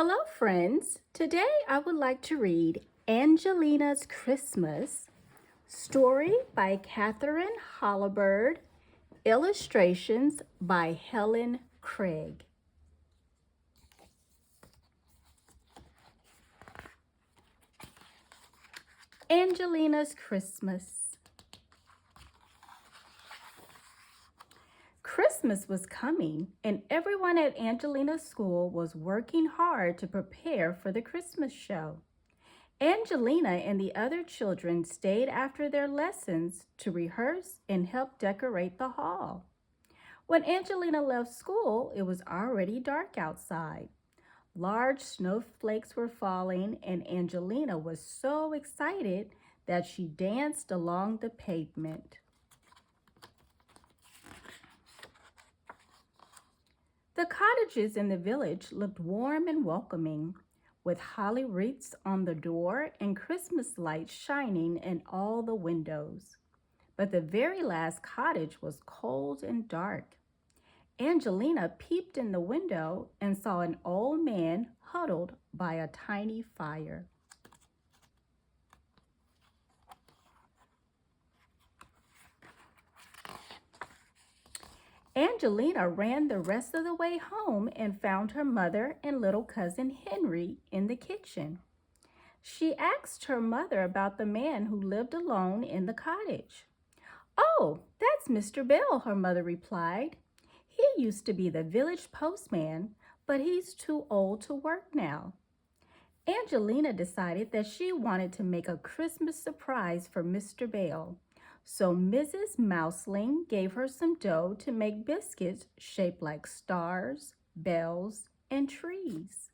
Hello, friends. Today I would like to read Angelina's Christmas, story by Katharine Holabird, illustrations by Helen Craig. Angelina's Christmas. Christmas was coming, and everyone at Angelina's school was working hard to prepare for the Christmas show. Angelina and the other children stayed after their lessons to rehearse and help decorate the hall. When Angelina left school, it was already dark outside. Large snowflakes were falling, and Angelina was so excited that she danced along the pavement. The cottages in the village looked warm and welcoming, with holly wreaths on the door and Christmas lights shining in all the windows. But the very last cottage was cold and dark. Angelina peeped in the window and saw an old man huddled by a tiny fire. Angelina ran the rest of the way home and found her mother and little cousin Henry in the kitchen. She asked her mother about the man who lived alone in the cottage. "Oh, that's Mr. Bell," her mother replied. "He used to be the village postman, but he's too old to work now." Angelina decided that she wanted to make a Christmas surprise for Mr. Bell. So Mrs. Mouseling gave her some dough to make biscuits shaped like stars, bells, and trees.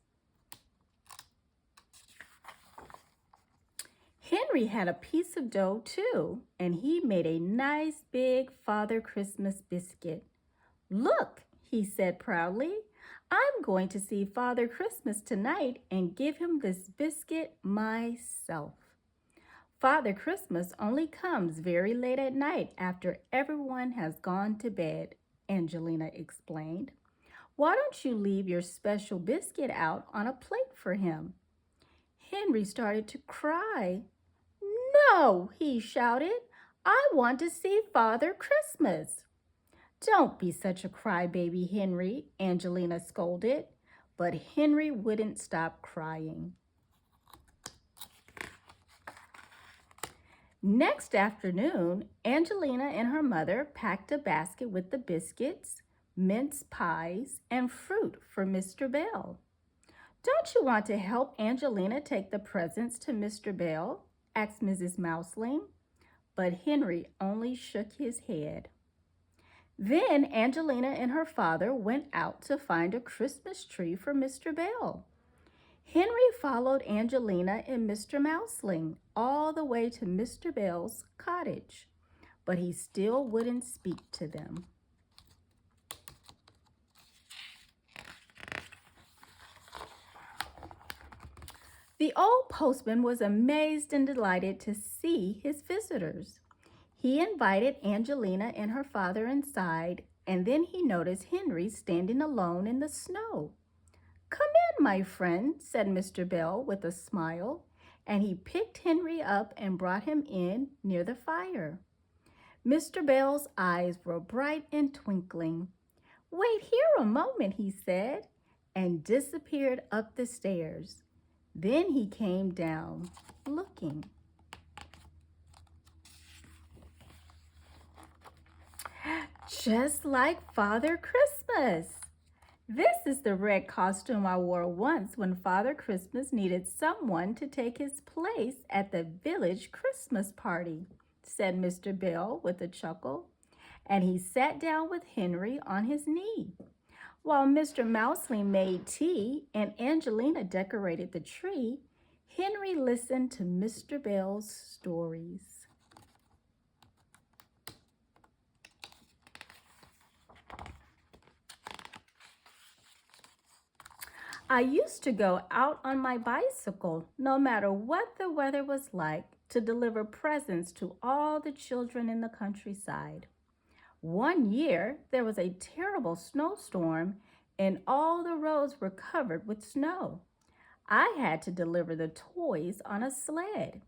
Henry had a piece of dough too, and he made a nice big Father Christmas biscuit. "Look," he said proudly, "I'm going to see Father Christmas tonight and give him this biscuit myself." Father Christmas only comes very late at night after everyone has gone to bed, Angelina explained. "Why don't you leave your special biscuit out on a plate for him?" Henry started to cry. "No," he shouted. "I want to see Father Christmas." "Don't be such a crybaby, Henry," Angelina scolded. But Henry wouldn't stop crying. Next afternoon, Angelina and her mother packed a basket with the biscuits, mince pies, and fruit for Mr. Bell. "Don't you want to help Angelina take the presents to Mr. Bell?" asked Mrs. Mouseling. But Henry only shook his head. Then Angelina and her father went out to find a Christmas tree for Mr. Bell. Henry followed Angelina and Mr. Mouseling all the way to Mr. Bell's cottage, but he still wouldn't speak to them. The old postman was amazed and delighted to see his visitors. He invited Angelina and her father inside, and then he noticed Henry standing alone in the snow. "Come in, my friend," said Mr. Bell with a smile, and he picked Henry up and brought him in near the fire. Mr. Bell's eyes were bright and twinkling. "Wait here a moment," he said, and disappeared up the stairs. Then he came down, looking. "Just like Father Christmas. This is the red costume I wore once when Father Christmas needed someone to take his place at the village Christmas party," said Mr. Bell with a chuckle, and he sat down with Henry on his knee. While Mr. Mouseling made tea and Angelina decorated the tree, Henry listened to Mr. Bell's stories. "I used to go out on my bicycle, no matter what the weather was like, to deliver presents to all the children in the countryside. One year, there was a terrible snowstorm, and all the roads were covered with snow. I had to deliver the toys on a sled.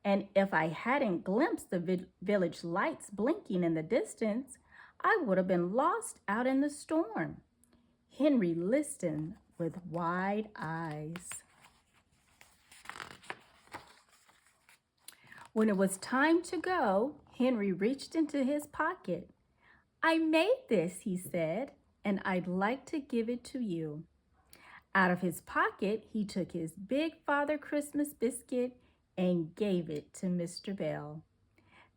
And if I hadn't glimpsed the village lights blinking in the distance, I would have been lost out in the storm. Henry listened with wide eyes. When it was time to go, Henry reached into his pocket. I made this, he said, and I'd like to give it to you. Out of his pocket, he took his big Father Christmas biscuit and gave it to Mr. Bell.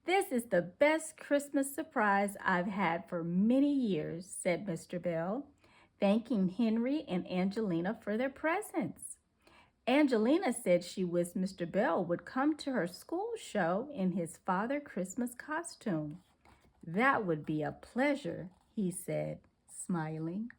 This is the best Christmas surprise I've had for many years, said Mr. Bell, thanking Henry and Angelina for their presents. Angelina said she wished Mr. Bell would come to her school show in his Father Christmas costume. That would be a pleasure, he said, smiling.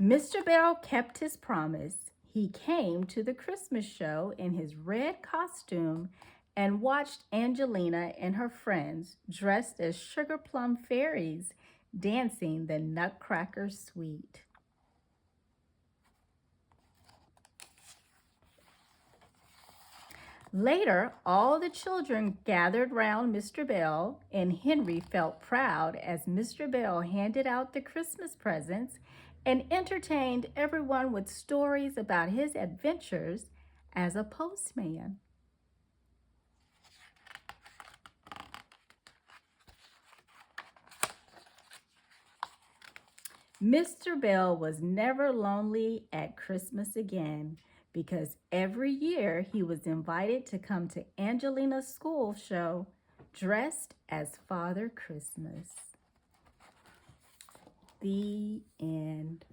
Mr. Bell kept his promise. He came to the Christmas show in his red costume and watched Angelina and her friends dressed as sugar plum fairies dancing the Nutcracker Suite. Later, all the children gathered round Mr. Bell, and Henry felt proud as Mr. Bell handed out the Christmas presents and entertained everyone with stories about his adventures as a postman. Mr. Bell was never lonely at Christmas again because every year he was invited to come to Angelina's school show dressed as Father Christmas. The end.